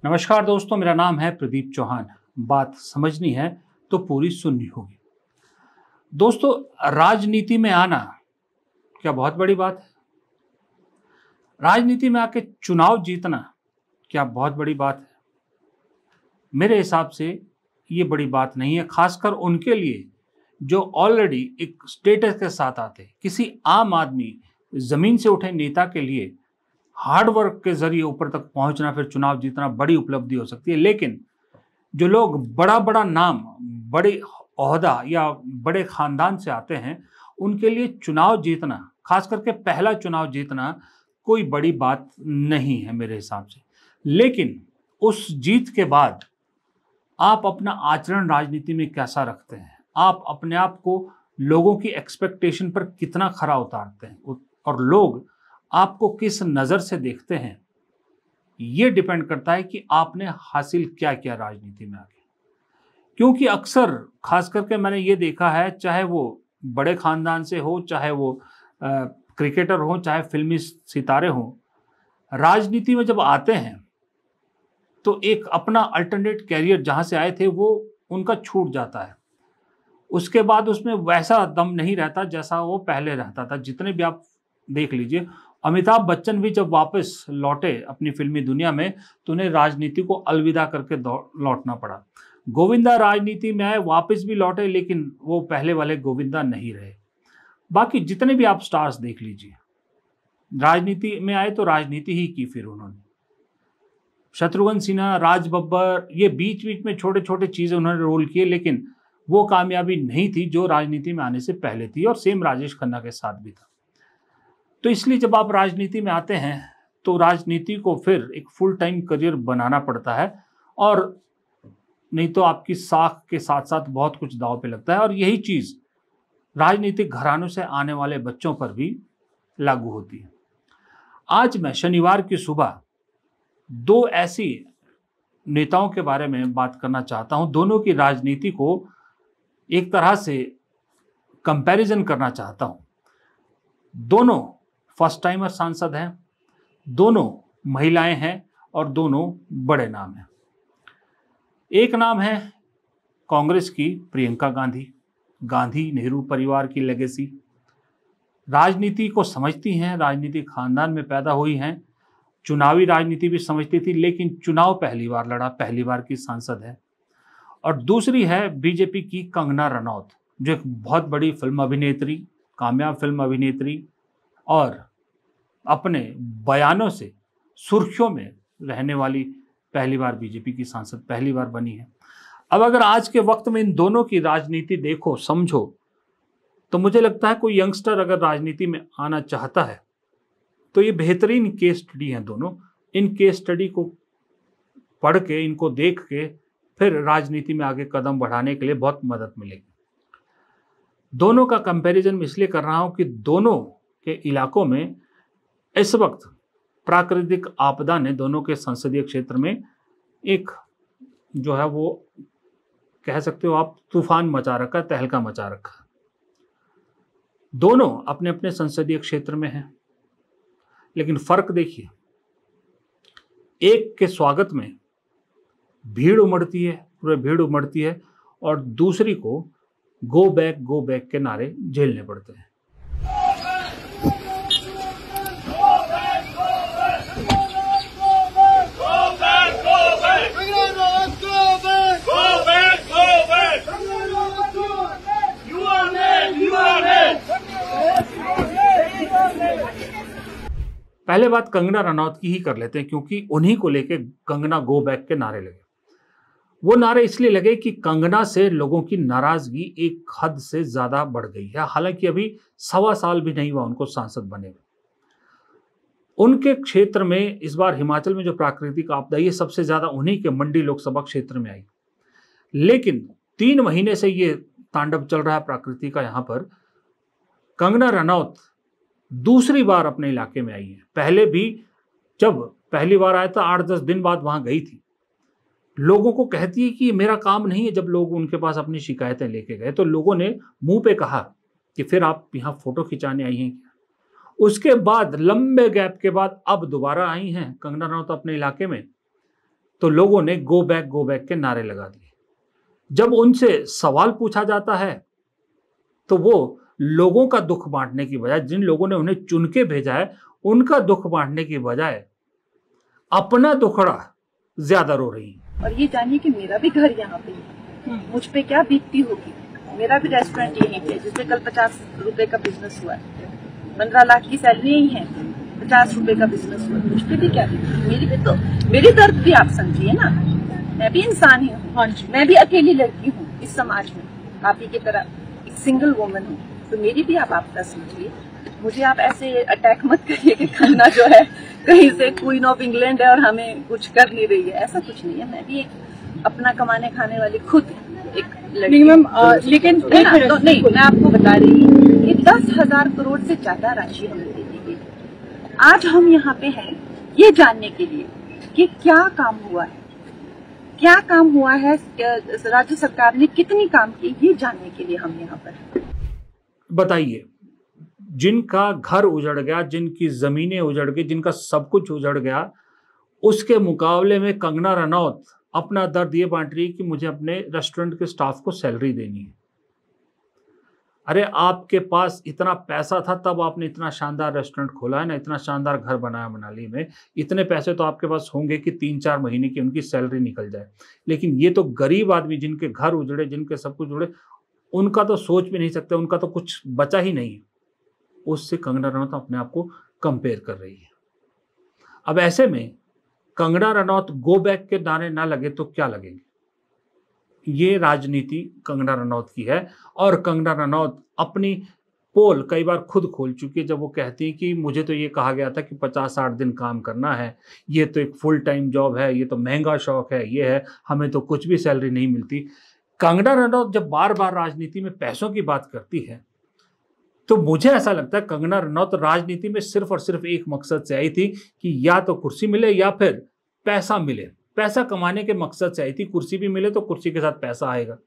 नमस्कार दोस्तों, मेरा नाम है प्रदीप चौहान। बात समझनी है तो पूरी सुननी होगी। दोस्तों, राजनीति में आना क्या बहुत बड़ी बात है? राजनीति में आके चुनाव जीतना क्या बहुत बड़ी बात है? मेरे हिसाब से ये बड़ी बात नहीं है, खासकर उनके लिए जो ऑलरेडी एक स्टेटस के साथ आते हैं। किसी आम आदमी, जमीन से उठे नेता के लिए हार्ड वर्क के जरिए ऊपर तक पहुंचना, फिर चुनाव जीतना बड़ी उपलब्धि हो सकती है। लेकिन जो लोग बड़ा बड़ा नाम, बड़े ओहदा या बड़े खानदान से आते हैं, उनके लिए चुनाव जीतना, खास करके पहला चुनाव जीतना, कोई बड़ी बात नहीं है मेरे हिसाब से। लेकिन उस जीत के बाद आप अपना आचरण राजनीति में कैसा रखते हैं, आप अपने आप को लोगों की एक्सपेक्टेशन पर कितना खरा उतारते हैं और लोग आपको किस नज़र से देखते हैं, ये डिपेंड करता है कि आपने हासिल क्या किया राजनीति में आके। क्योंकि अक्सर खास करके मैंने ये देखा है, चाहे वो बड़े खानदान से हो, चाहे वो क्रिकेटर हो, चाहे फिल्मी सितारे हों, राजनीति में जब आते हैं तो एक अपना अल्टरनेट कैरियर जहाँ से आए थे वो उनका छूट जाता है। उसके बाद उसमें वैसा दम नहीं रहता जैसा वो पहले रहता था। जितने भी आप देख लीजिए, अमिताभ बच्चन भी जब वापस लौटे अपनी फिल्मी दुनिया में तो उन्हें राजनीति को अलविदा करके लौटना पड़ा। गोविंदा राजनीति में आए, वापस भी लौटे, लेकिन वो पहले वाले गोविंदा नहीं रहे। बाकी जितने भी आप स्टार्स देख लीजिए, राजनीति में आए तो राजनीति ही की फिर उन्होंने। शत्रुघ्न सिन्हा, राज बब्बर, ये बीच बीच में छोटे छोटे चीज़ें उन्होंने रोल किए, लेकिन वो कामयाबी नहीं थी जो राजनीति में आने से पहले थी। और सेम राजेश खन्ना के साथ भी था। तो इसलिए जब आप राजनीति में आते हैं तो राजनीति को फिर एक फुल टाइम करियर बनाना पड़ता है, और नहीं तो आपकी साख के साथ साथ बहुत कुछ दांव पे लगता है। और यही चीज़ राजनीतिक घरानों से आने वाले बच्चों पर भी लागू होती है। आज मैं शनिवार की सुबह दो ऐसी नेताओं के बारे में बात करना चाहता हूं। दोनों की राजनीति को एक तरह से कंपैरिजन करना चाहता हूं। दोनों फर्स्ट टाइमर सांसद हैं, दोनों महिलाएं हैं और दोनों बड़े नाम हैं। एक नाम है कांग्रेस की प्रियंका गांधी, गांधी नेहरू परिवार की लेगेसी। राजनीति को समझती हैं, राजनीतिक खानदान में पैदा हुई हैं, चुनावी राजनीति भी समझती थी, लेकिन चुनाव पहली बार लड़ा, पहली बार की सांसद है। और दूसरी है बीजेपी की कंगना रनौत, जो एक बहुत बड़ी फिल्म अभिनेत्री, कामयाब फिल्म अभिनेत्री, और अपने बयानों से सुर्खियों में रहने वाली पहली बार बीजेपी की सांसद पहली बार बनी है। अब अगर आज के वक्त में इन दोनों की राजनीति देखो, समझो, तो मुझे लगता है कोई यंगस्टर अगर राजनीति में आना चाहता है तो ये बेहतरीन केस स्टडी हैं दोनों। इन केस स्टडी को पढ़ के, इनको देख के फिर राजनीति में आगे कदम बढ़ाने के लिए बहुत मदद मिलेगी। दोनों का कंपैरिजन इसलिए कर रहा हूं कि दोनों के इलाकों में इस वक्त प्राकृतिक आपदा ने दोनों के संसदीय क्षेत्र में एक जो है वो कह सकते हो आप तूफान मचा रखा, तहलका मचा रखा। दोनों अपने अपने संसदीय क्षेत्र में हैं, लेकिन फर्क देखिए, एक के स्वागत में भीड़ उमड़ती है, पूरे भीड़ उमड़ती है, और दूसरी को गो बैक के नारे झेलने पड़ते हैं। पहले बात कंगना रनौत की ही कर लेते हैं, क्योंकि उन्हीं को लेके कंगना गो बैक के नारे लगे। वो नारे इसलिए लगे कि कंगना से लोगों की नाराजगी एक हद से ज्यादा बढ़ गई है। हालांकि अभी 1.25 साल भी नहीं हुआ उनको सांसद बने हुए। उनके क्षेत्र में इस बार हिमाचल में जो प्राकृतिक आपदा, ये सबसे ज्यादा उन्हीं के मंडी लोकसभा क्षेत्र में आई। लेकिन 3 महीने से ये तांडव चल रहा है प्रकृति का। यहां पर कंगना रनौत दूसरी बार अपने इलाके में आई है। पहले भी जब पहली बार आया था 8-10 दिन बाद वहां गई थी। लोगों को कहती है कि मेरा काम नहीं है। जब लोग उनके पास अपनी शिकायतें लेके गए तो लोगों ने मुंह पे कहा कि फिर आप यहाँ फोटो खिंचाने आई हैं क्या? उसके बाद लंबे गैप के बाद अब दोबारा आई हैं कंगना रनौत अपने इलाके में, तो लोगों ने गो बैक के नारे लगा दिए। जब उनसे सवाल पूछा जाता है तो वो लोगों का दुख बांटने की बजाय, जिन लोगों ने उन्हें चुन के भेजा है उनका दुख बांटने की बजाय अपना दुखड़ा ज्यादा रो रही है। और ये जानिए कि मेरा भी घर यहाँ पे है, मुझ पे क्या बीतती होगी। मेरा भी रेस्टोरेंट यहीं पे, जिसमें कल 50 रुपए का बिजनेस हुआ है, 15 लाख की सैलरी यही है, 50 रुपए का बिजनेस हुआ, मुझ पे भी क्या बीतती। मेरी भी तो, मेरी दर्द भी आप समझिए ना, मैं भी इंसान ही हूँ। हाँ जी, मैं भी अकेली लड़की हूँ इस समाज में, आप ही की तरह एक सिंगल वुमन हूँ, तो मेरी भी आप आपदा समझिए। मुझे आप ऐसे अटैक मत करिए कि खन्ना जो है कहीं से क्वीन ऑफ इंग्लैंड है और हमें कुछ कर नहीं रही है, ऐसा कुछ नहीं है। मैं भी एक अपना कमाने खाने वाली खुद एक लड़की। लेकिन तो नहीं, मैं आपको बता रही हूँ कि 10,000 करोड़ से ज्यादा राशि हमें दे दी गई। आज हम यहाँ पे हैं ये जानने के लिए कि क्या काम हुआ है, क्या काम हुआ है, राज्य सरकार ने कितनी काम की, ये जानने के लिए हम यहाँ पर। बताइए, जिनका घर उजड़ गया, जिनकी जमीनें उजड़ गई, जिनका सब कुछ उजड़ गया, उसके मुकाबले में कंगना रनौत अपना दर्द ये बांट रही है कि मुझे अपने रेस्टोरेंट के स्टाफ को सैलरी देनी है। अरे आपके पास इतना पैसा था तब आपने इतना शानदार रेस्टोरेंट खोला है ना, इतना शानदार घर बनाया मनाली में, इतने पैसे तो आपके पास होंगे कि 3-4 महीने की उनकी सैलरी निकल जाए। लेकिन ये तो गरीब आदमी, जिनके घर उजड़े, जिनके सब कुछ उजड़े, उनका तो सोच भी नहीं सकते, उनका तो कुछ बचा ही नहीं। उससे कंगना रनौत अपने आप को कंपेयर कर रही है। अब ऐसे में कंगना रनौत गो बैक के नारे ना लगे तो क्या लगेंगे? ये राजनीति कंगना रनौत की है और कंगना रनौत अपनी पोल कई बार खुद खोल चुकी है, जब वो कहती है कि मुझे तो ये कहा गया था कि 50-60 दिन काम करना है, ये तो एक फुल टाइम जॉब है, ये तो महंगा शौक है, ये है, हमें तो कुछ भी सैलरी नहीं मिलती। कंगना रनौत जब बार बार राजनीति में पैसों की बात करती है तो मुझे ऐसा लगता है कंगना रनौत राजनीति में सिर्फ और सिर्फ एक मकसद से आई थी कि या तो कुर्सी मिले या फिर पैसा मिले। पैसा कमाने के मकसद से आई थी, कुर्सी भी मिले तो कुर्सी के साथ पैसा आएगा।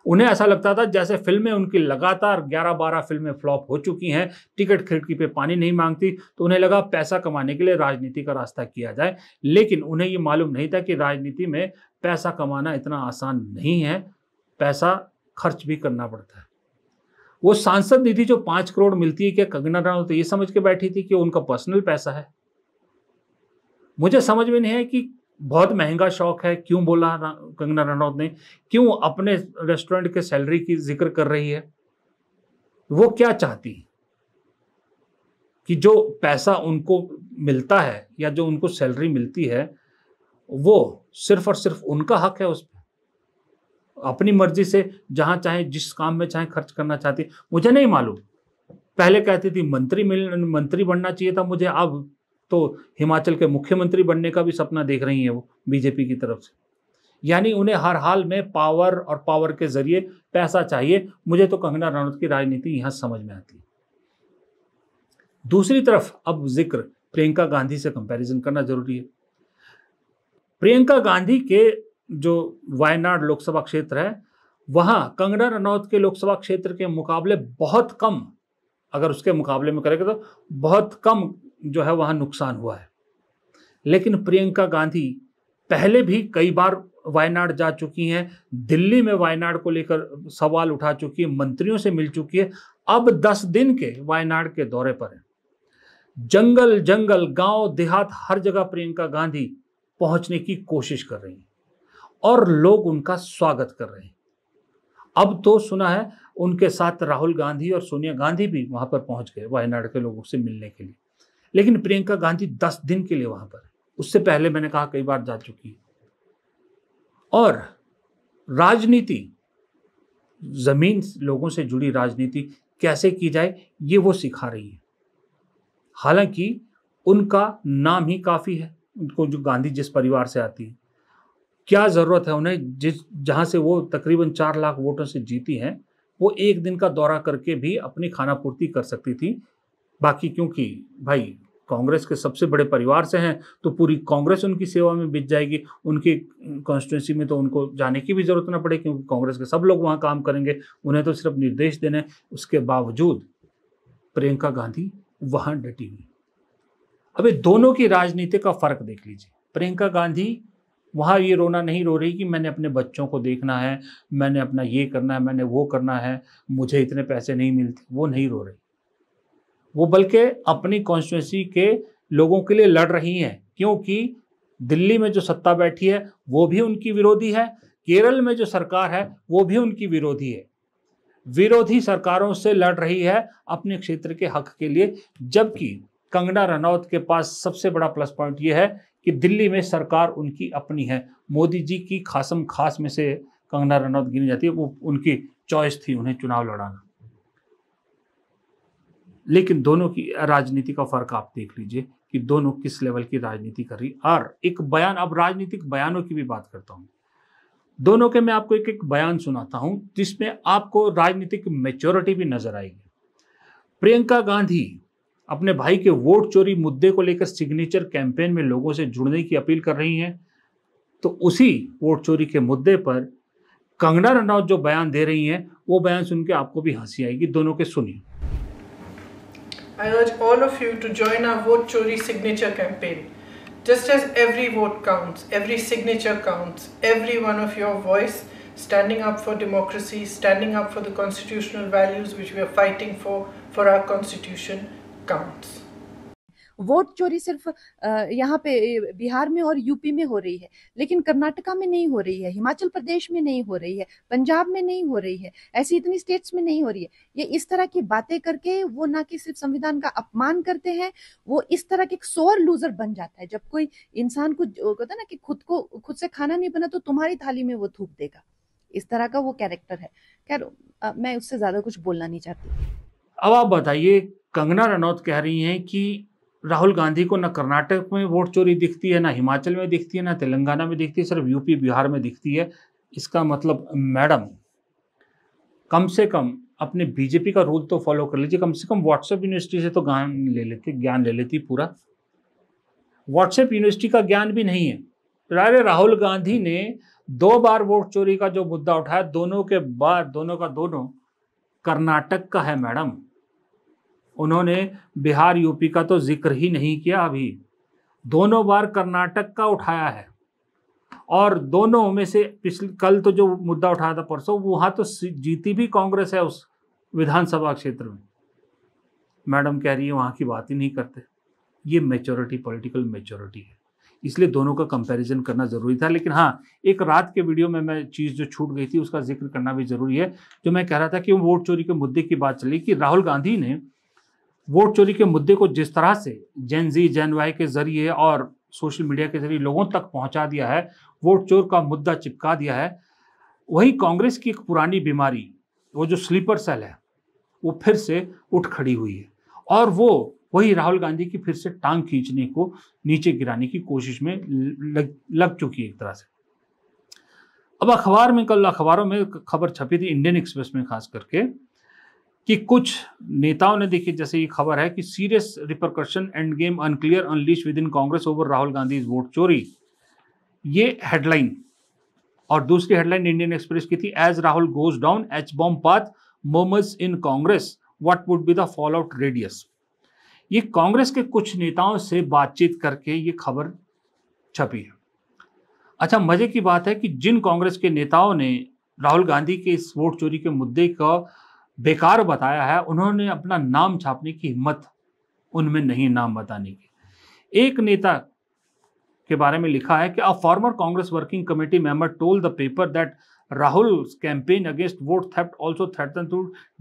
उन्हें ऐसा लगता था जैसे फिल्में उनकी लगातार 11-12 फिल्में फ्लॉप हो चुकी हैं, टिकट खिड़की पे पानी नहीं मांगती, तो उन्हें लगा पैसा कमाने के लिए राजनीति का रास्ता किया जाए। लेकिन उन्हें ये मालूम नहीं था कि राजनीति में पैसा कमाना इतना आसान नहीं है, पैसा खर्च भी करना पड़ता है। वो सांसद निधि जो 5 करोड़ मिलती है, क्या कंगना रनौत तो ये समझ के बैठी थी कि उनका पर्सनल पैसा है? मुझे समझ में नहीं है कि बहुत महंगा शौक है क्यों बोला कंगना रनौत ने, क्यों अपने रेस्टोरेंट के सैलरी की जिक्र कर रही है। वो क्या चाहती है कि जो पैसा उनको मिलता है या जो उनको सैलरी मिलती है वो सिर्फ और सिर्फ उनका हक है, उस पर अपनी मर्जी से जहां चाहे जिस काम में चाहे खर्च करना चाहती। मुझे नहीं मालूम, पहले कहती थी मंत्री बनना चाहिए था मुझे, अब तो हिमाचल के मुख्यमंत्री बनने का भी सपना देख रही है वो बीजेपी की तरफ से। यानी उन्हें हर हाल में पावर और पावर के जरिए पैसा चाहिए। मुझे तो कंगना रनौत की राजनीति यहां समझ में आती है। दूसरी तरफ अब जिक्र प्रियंका गांधी से कंपैरिजन करना जरूरी है। प्रियंका गांधी के जो वायनाड लोकसभा क्षेत्र है, वहां कंगना रनौत के लोकसभा क्षेत्र के मुकाबले बहुत कम, अगर उसके मुकाबले में करेंगे तो बहुत कम जो है वहां नुकसान हुआ है। लेकिन प्रियंका गांधी पहले भी कई बार वायनाड जा चुकी हैं, दिल्ली में वायनाड को लेकर सवाल उठा चुकी है, मंत्रियों से मिल चुकी है, अब 10 दिन के वायनाड के दौरे पर है। जंगल जंगल, गांव देहात, हर जगह प्रियंका गांधी पहुंचने की कोशिश कर रही है और लोग उनका स्वागत कर रहे हैं। अब तो सुना है उनके साथ राहुल गांधी और सोनिया गांधी भी वहां पर पहुंच गए वायनाड के लोगों से मिलने के लिए। लेकिन प्रियंका गांधी 10 दिन के लिए वहां पर, उससे पहले मैंने कहा कई बार जा चुकी है। और राजनीति, जमीन लोगों से जुड़ी राजनीति कैसे की जाए ये वो सिखा रही है। हालांकि उनका नाम ही काफी है, उनको जो गांधी जिस परिवार से आती है, क्या जरूरत है उन्हें, जहां से वो तकरीबन 4 लाख वोटों से जीती हैं, वो एक दिन का दौरा करके भी अपनी खानापूर्ति कर सकती थी। बाकी क्योंकि भाई कांग्रेस के सबसे बड़े परिवार से हैं तो पूरी कांग्रेस उनकी सेवा में बिक जाएगी, उनकी कॉन्स्टिट्यूंसी में तो उनको जाने की भी जरूरत ना पड़े क्योंकि कांग्रेस के सब लोग वहां काम करेंगे, उन्हें तो सिर्फ निर्देश देने। उसके बावजूद प्रियंका गांधी वहां डटी हुई। अब ये दोनों की राजनीति का फर्क देख लीजिए। प्रियंका गांधी वहाँ ये रोना नहीं रो रही कि मैंने अपने बच्चों को देखना है, मैंने अपना ये करना है, मैंने वो करना है, मुझे इतने पैसे नहीं मिलते, वो नहीं रो रही। वो बल्कि अपनी कॉन्स्टिट्यूंसी के लोगों के लिए लड़ रही हैं, क्योंकि दिल्ली में जो सत्ता बैठी है वो भी उनकी विरोधी है, केरल में जो सरकार है वो भी उनकी विरोधी है। विरोधी सरकारों से लड़ रही है अपने क्षेत्र के हक के लिए, जबकि कंगना रनौत के पास सबसे बड़ा प्लस पॉइंट यह है कि दिल्ली में सरकार उनकी अपनी है। मोदी जी की खासम खास में से कंगना रनौत गिनी जाती है, वो उनकी चॉइस थी उन्हें चुनाव लड़ाना। लेकिन दोनों की राजनीति का फर्क आप देख लीजिए कि दोनों किस लेवल की राजनीति कर रही। और एक बयान, अब राजनीतिक बयानों की भी बात करता हूं, दोनों के मैं आपको एक एक बयान सुनाता हूं जिसमें आपको राजनीतिक मैच्योरिटी भी नजर आएगी। प्रियंका गांधी अपने भाई के वोट चोरी मुद्दे को लेकर सिग्नेचर कैंपेन में लोगों से जुड़ने की अपील कर रही हैं, तो उसी वोट चोरी के मुद्दे पर कंगना रनौत जो बयान दे रही हैं, वो बयान सुन के आपको भी हंसी आएगी। दोनों के सुनिए। I urge all of you to join our Vote Chori signature campaign. Just as every vote counts, every signature counts, every one of your voice standing up for democracy, standing up for the constitutional values which we are fighting for our constitution counts. Vote चोरी सिर्फ यहाँ पे बिहार में और UP में हो रही है, लेकिन कर्नाटका में नहीं हो रही है, हिमाचल प्रदेश में नहीं हो रही है, पंजाब में नहीं हो रही है, ऐसी इतनी स्टेट्स में नहीं हो रही है। ये इस तरह की बातें करके वो ना कि सिर्फ संविधान का अपमान करते हैं, वो इस तरह के एक सोर लूजर बन जाता है। जब कोई इंसान को कहता है ना कि खुद से खाना नहीं बना तो तुम्हारी थाली में वो थूक देगा, इस तरह का वो कैरेक्टर है। खैर मैं उससे ज्यादा कुछ बोलना नहीं चाहती। अब आप बताइए, कंगना रनौत कह रही हैं कि राहुल गांधी को ना कर्नाटक में वोट चोरी दिखती है, ना हिमाचल में दिखती है, ना तेलंगाना में दिखती है, सिर्फ यूपी बिहार में दिखती है। इसका मतलब मैडम कम से कम अपने बीजेपी का रूल तो फॉलो कर लीजिए, कम से कम व्हाट्सएप यूनिवर्सिटी से तो ज्ञान ले लेती पूरा। व्हाट्सएप यूनिवर्सिटी का ज्ञान भी नहीं है। अरे राहुल गांधी ने 2 बार वोट चोरी का जो मुद्दा उठाया, दोनों के बाद दोनों का दोनों कर्नाटक का है मैडम। उन्होंने बिहार यूपी का तो जिक्र ही नहीं किया अभी, दोनों बार कर्नाटक का उठाया है। और दोनों में से कल तो जो मुद्दा उठाया था परसों, वहां तो जीती भी कांग्रेस है उस विधानसभा क्षेत्र में। मैडम कह रही है वहां की बात ही नहीं करते। ये मैच्योरिटी, पॉलिटिकल मैच्योरिटी है, इसलिए दोनों का कंपैरिजन करना जरूरी था। लेकिन हाँ, एक रात के वीडियो में मैं चीज़ जो छूट गई थी उसका जिक्र करना भी जरूरी है। जो मैं कह रहा था कि वोट चोरी के मुद्दे की बात चली कि राहुल गांधी ने वोट चोरी के मुद्दे को जिस तरह से जेन जी, जेन वाई के जरिए और सोशल मीडिया के जरिए लोगों तक पहुंचा दिया है, वोट चोर का मुद्दा चिपका दिया है, वही कांग्रेस की एक पुरानी बीमारी, वो जो स्लीपर सेल है, वो फिर से उठ खड़ी हुई है। और वो वही राहुल गांधी की फिर से टांग खींचने को, नीचे गिराने की कोशिश में लग चुकी है एक तरह से। अब कल अखबारों में खबर छपी थी, इंडियन एक्सप्रेस में खास करके, कि कुछ नेताओं ने, देखिए जैसे ये खबर है कि serious repercussion end game unclear unleash with in Congress over Rahul Gandhi vote चोरी, ये हेडलाइन। और दूसरी हेडलाइन इंडियन एक्सप्रेस की थी, as Rahul goes down H bomb path मोमस in Congress what would be the fallout radius. ये कांग्रेस के कुछ नेताओं से बातचीत करके ये खबर छपी है। अच्छा, मजे की बात है कि जिन कांग्रेस के नेताओं ने राहुल गांधी के इस वोट चोरी के मुद्दे का बेकार बताया है, उन्होंने अपना नाम छापने की हिम्मत उनमें नहीं, नाम बताने की। एक नेता के बारे में लिखा है कि a former Congress working committee member told the paper that Rahul's campaign against vote theft also threatened to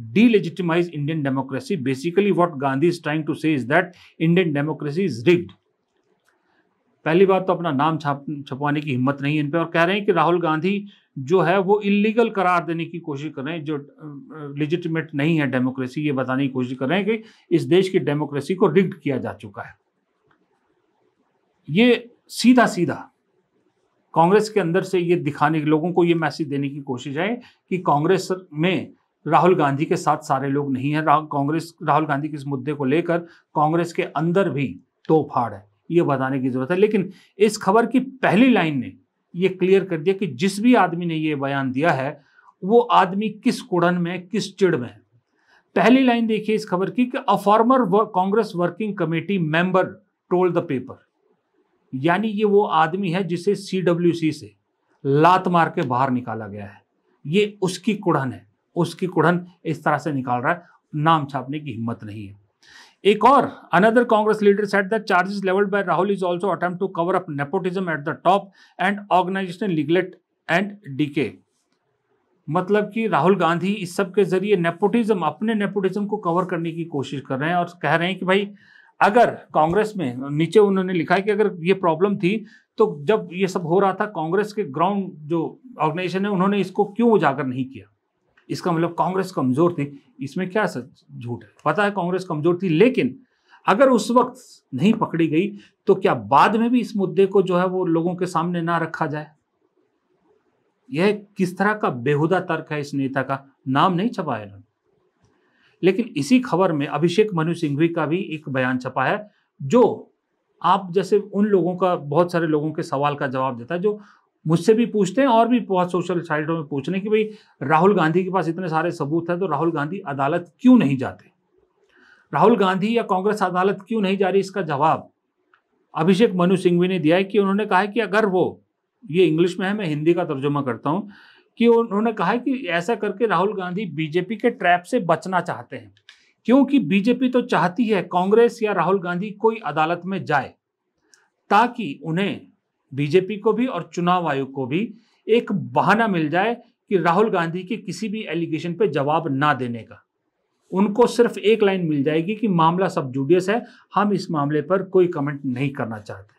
delegitimize Indian democracy. Basically, what Gandhi is trying to say is that Indian democracy is rigged. पहली बात तो अपना नाम छपवाने की हिम्मत नहीं इन पे, और कह रहे हैं कि राहुल गांधी जो है वो इलीगल करार देने की कोशिश कर रहे हैं, जो लेजिटिमेट नहीं है डेमोक्रेसी, ये बताने की कोशिश कर रहे हैं कि इस देश की डेमोक्रेसी को रिग्ड किया जा चुका है। ये सीधा सीधा कांग्रेस के अंदर से ये दिखाने, लोगों को ये मैसेज देने की कोशिश है कि कांग्रेस में राहुल गांधी के साथ सारे लोग नहीं है। राहुल गांधी के इस मुद्दे को लेकर कांग्रेस के अंदर भी तोड़फाड़ है, ये बताने की जरूरत है। लेकिन इस खबर की पहली लाइन ने ये क्लियर कर दिया कि जिस भी आदमी ने ये बयान दिया है वो आदमी किस कुड़न में, किस चिड़ में है। पहली लाइन देखिए इस खबर की कि a former Congress working committee member told the paper. यानी ये वो आदमी है जिसे CWC से लात मार के बाहर निकाला गया है। ये उसकी कुड़न है, उसकी कुड़न इस तरह से निकाल रहा है, नाम छापने की हिम्मत नहीं है। एक और another Congress leader said that charges levelled by Rahul is also attempt to cover up nepotism at the top and organisational neglect and decay. मतलब कि राहुल गांधी इस सब के जरिए नेपोटिज्म, अपने नेपोटिज्म को कवर करने की कोशिश कर रहे हैं और कह रहे हैं कि भाई अगर कांग्रेस में, नीचे उन्होंने लिखा है कि अगर ये प्रॉब्लम थी तो जब ये सब हो रहा था कांग्रेस के ग्राउंड जो ऑर्गेनाइजेशन है उन्होंने इसको क्यों उजागर नहीं किया। इसका मतलब कांग्रेस कमजोर थी। इसमें क्या सच झूठ है, पता है कांग्रेस कमजोर थी, लेकिन अगर उस वक्त नहीं पकड़ी गई तो क्या बाद में भी इस मुद्दे को जो है वो लोगों के सामने ना रखा जाए। यह किस तरह का बेहुदा तर्क है इस नेता का, नाम नहीं छपा है। लेकिन इसी खबर में अभिषेक मनु सिंघवी का भी एक बयान छपा है जो आप जैसे उन लोगों का, बहुत सारे लोगों के सवाल का जवाब देता है जो मुझसे भी पूछते हैं और भी बहुत सोशल साइटों में पूछ रहे हैं कि भाई राहुल गांधी के पास इतने सारे सबूत हैं तो राहुल गांधी अदालत क्यों नहीं जाते, राहुल गांधी या कांग्रेस अदालत क्यों नहीं जा रही। इसका जवाब अभिषेक मनु सिंघवी ने दिया है कि उन्होंने कहा है कि अगर वो, ये इंग्लिश में है, मैं हिंदी का तर्जुमा करता हूं, कि उन्होंने कहा है कि ऐसा करके राहुल गांधी बीजेपी के ट्रैप से बचना चाहते हैं, क्योंकि बीजेपी तो चाहती है कांग्रेस या राहुल गांधी कोई अदालत में जाए ताकि उन्हें, बीजेपी को भी और चुनाव आयोग को भी, एक बहाना मिल जाए कि राहुल गांधी के किसी भी एलिगेशन पे जवाब ना देने का। उनको सिर्फ एक लाइन मिल जाएगी कि मामला सब जुडियस है, हम इस मामले पर कोई कमेंट नहीं करना चाहते,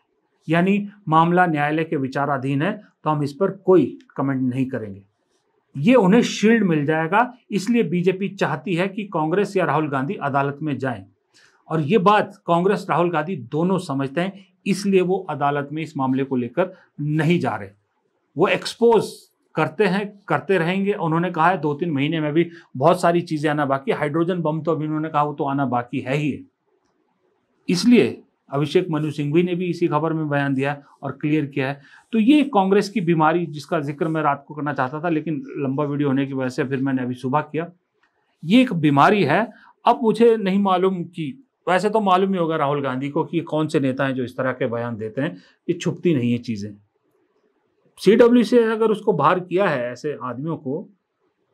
यानी मामला न्यायालय के विचाराधीन है तो हम इस पर कोई कमेंट नहीं करेंगे। ये उन्हें शील्ड मिल जाएगा, इसलिए बीजेपी चाहती है कि कांग्रेस या राहुल गांधी अदालत में जाएं। और ये बात कांग्रेस राहुल गांधी दोनों समझते हैं, इसलिए वो अदालत में इस मामले को लेकर नहीं जा रहे। वो एक्सपोज करते हैं, करते रहेंगे। उन्होंने कहा है 2-3 महीने में भी बहुत सारी चीजें आना बाकी, हाइड्रोजन बम तो अभी उन्होंने कहा वो तो आना बाकी है ही है। इसलिए अभिषेक मनु सिंघवी ने भी इसी खबर में बयान दिया और क्लियर किया है। तो ये कांग्रेस की बीमारी जिसका जिक्र मैं रात को करना चाहता था, लेकिन लंबा वीडियो होने की वजह से फिर मैंने अभी सुबह किया। ये एक बीमारी है। अब मुझे नहीं मालूम कि, वैसे तो मालूम ही होगा राहुल गांधी को कि कौन से नेता हैं जो इस तरह के बयान देते हैं, ये छुपती नहीं है चीजें। CW से अगर उसको बाहर किया है ऐसे आदमियों को,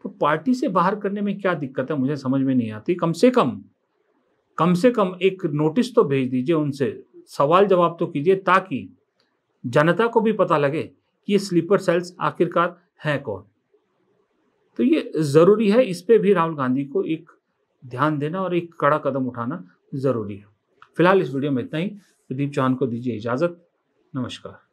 तो पार्टी से बाहर करने में क्या दिक्कत है, मुझे समझ में नहीं आती। कम से कम एक नोटिस तो भेज दीजिए, उनसे सवाल जवाब तो कीजिए, ताकि जनता को भी पता लगे कि ये स्लीपर सेल्स आखिरकार हैं कौन। तो ये जरूरी है, इस पे भी राहुल गांधी को एक ध्यान देना और एक कड़ा कदम उठाना जरूरी है। फिलहाल इस वीडियो में इतना ही। प्रदीप चौहान को दीजिए इजाजत। नमस्कार।